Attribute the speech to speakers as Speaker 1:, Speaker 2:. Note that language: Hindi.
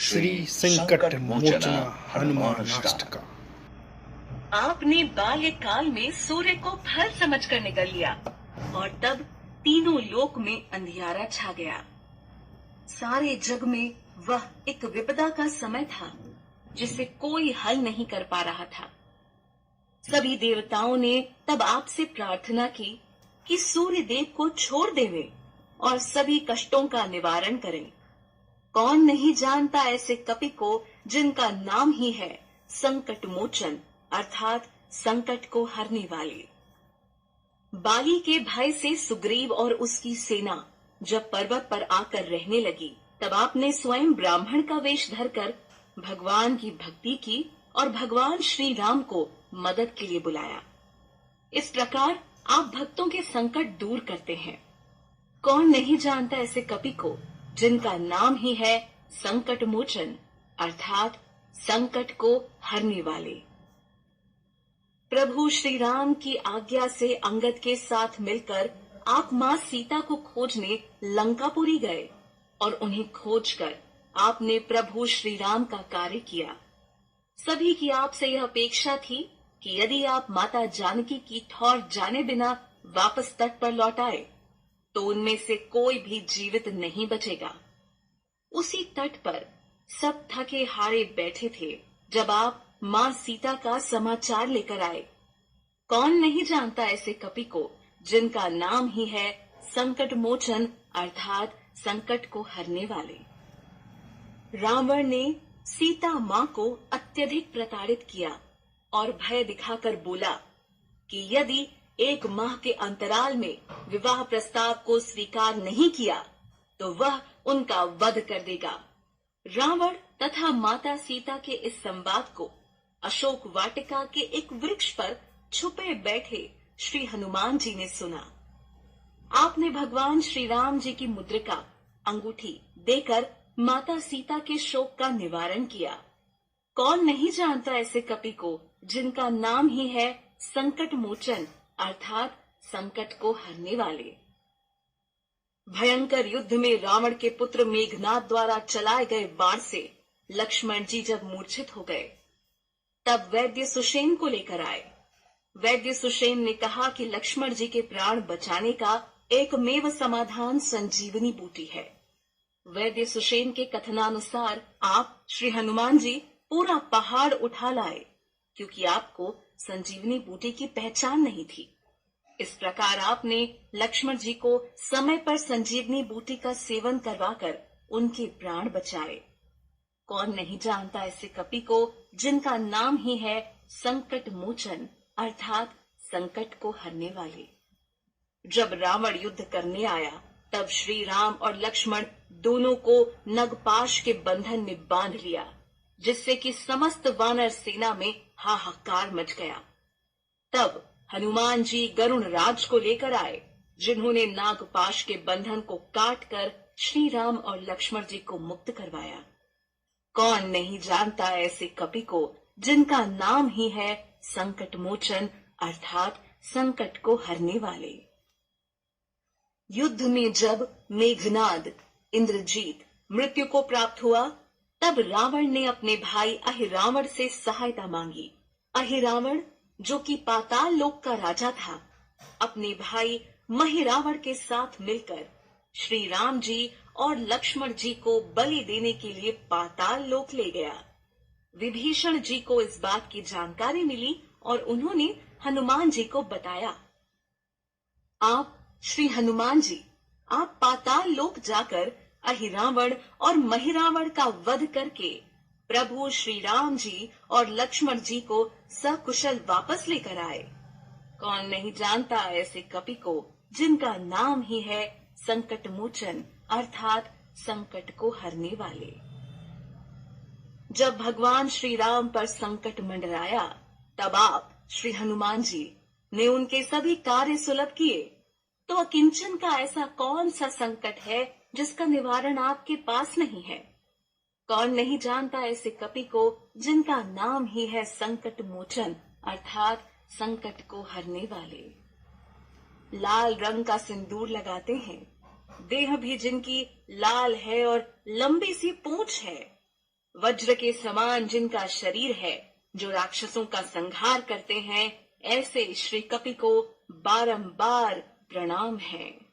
Speaker 1: श्री संकट मोचना हनुमानाष्टका।
Speaker 2: आपने बाल्यकाल में सूर्य को फल समझकर निगल लिया और तब तीनों लोक में अंधियारा छा गया। सारे जग में वह एक विपदा का समय था जिसे कोई हल नहीं कर पा रहा था। सभी देवताओं ने तब आपसे प्रार्थना की कि सूर्य देव को छोड़ देवे और सभी कष्टों का निवारण करें। कौन नहीं जानता ऐसे कपि को जिनका नाम ही है संकट मोचन अर्थात संकट को हरने वाले। बाली के भय से सुग्रीव और उसकी सेना जब पर्वत पर आकर रहने लगी, तब आपने स्वयं ब्राह्मण का वेश धरकर भगवान की भक्ति की और भगवान श्री राम को मदद के लिए बुलाया। इस प्रकार आप भक्तों के संकट दूर करते हैं। कौन नहीं जानता ऐसे कपि को जिनका नाम ही है संकट मोचन अर्थात संकट को हरने वाले। प्रभु श्री राम की आज्ञा से अंगद के साथ मिलकर आप मां सीता को खोजने लंकापुरी गए और उन्हें खोजकर आपने प्रभु श्री राम का कार्य किया। सभी की आपसे यह अपेक्षा थी कि यदि आप माता जानकी की ठौर जाने बिना वापस तट पर लौट आए तो उनमें से कोई भी जीवित नहीं बचेगा। उसी तट पर सब थके हारे बैठे थे जब आप मां सीता का समाचार लेकर आए। कौन नहीं जानता ऐसे कपि को जिनका नाम ही है संकट मोचन अर्थात संकट को हरने वाले। रावण ने सीता मां को अत्यधिक प्रताड़ित किया और भय दिखाकर बोला कि यदि 1 माह के अंतराल में विवाह प्रस्ताव को स्वीकार नहीं किया तो वह उनका वध कर देगा। रावण तथा माता सीता के इस संवाद को अशोक वाटिका के एक वृक्ष पर छुपे बैठे श्री हनुमान जी ने सुना। आपने भगवान श्री राम जी की मुद्रिका अंगूठी देकर माता सीता के शोक का निवारण किया। कौन नहीं जानता ऐसे कपि को जिनका नाम ही है संकट मोचन अर्थात संकट को हरने वाले। भयंकर युद्ध में रावण के पुत्र मेघनाद द्वारा चलाए गए बाण से लक्ष्मण जी जब मूर्छित हो गए, तब वैद्य सुषेण को लेकर आए। वैद्य सुषेण ने कहा कि लक्ष्मण जी के प्राण बचाने का एकमेव समाधान संजीवनी बूटी है। वैद्य सुषेण के कथनानुसार आप श्री हनुमान जी पूरा पहाड़ उठा लाए क्योंकि आपको संजीवनी बूटी की पहचान नहीं थी। इस प्रकार आपने लक्ष्मण जी को समय पर संजीवनी बूटी का सेवन करवाकर उनके प्राण बचाए। कौन नहीं जानता ऐसे कपि को जिनका नाम ही है संकट मोचन अर्थात संकट को हरने वाले। जब रावण युद्ध करने आया तब श्री राम और लक्ष्मण दोनों को नगपाश के बंधन में बांध लिया, जिससे कि समस्त वानर सेना में हाहाकार मच गया। तब हनुमान जी गरुण राज को लेकर आए, जिन्होंने नागपाश के बंधन को काटकर श्री राम और लक्ष्मण जी को मुक्त करवाया। कौन नहीं जानता ऐसे कपि को जिनका नाम ही है संकट मोचन अर्थात संकट को हरने वाले। युद्ध में जब मेघनाद इंद्रजीत मृत्यु को प्राप्त हुआ, तब रावण ने अपने भाई अहिरावण से सहायता मांगी। अहिरावण जो कि पाताल लोक का राजा था, अपने भाई महिरावण के साथ मिलकर श्री राम जी और लक्ष्मण जी को बलि देने के लिए पाताल लोक ले गया। विभीषण जी को इस बात की जानकारी मिली और उन्होंने हनुमान जी को बताया। आप श्री हनुमान जी, आप पाताल लोक जाकर अहिरावण और महिरावण का वध करके प्रभु श्री राम जी और लक्ष्मण जी को सकुशल वापस लेकर आए। कौन नहीं जानता ऐसे कपि को जिनका नाम ही है संकट मोचन अर्थात संकट को हरने वाले। जब भगवान श्री राम पर संकट मंडराया, तब आप श्री हनुमान जी ने उनके सभी कार्य सुलभ किए। तो अकिंचन का ऐसा कौन सा संकट है जिसका निवारण आपके पास नहीं है। कौन नहीं जानता ऐसे कपि को जिनका नाम ही है संकट मोचन अर्थात संकट को हरने वाले। लाल रंग का सिंदूर लगाते हैं, देह भी जिनकी लाल है और लंबी सी पूंछ है, वज्र के समान जिनका शरीर है, जो राक्षसों का संहार करते हैं, ऐसे श्री कपि को बारंबार प्रणाम है।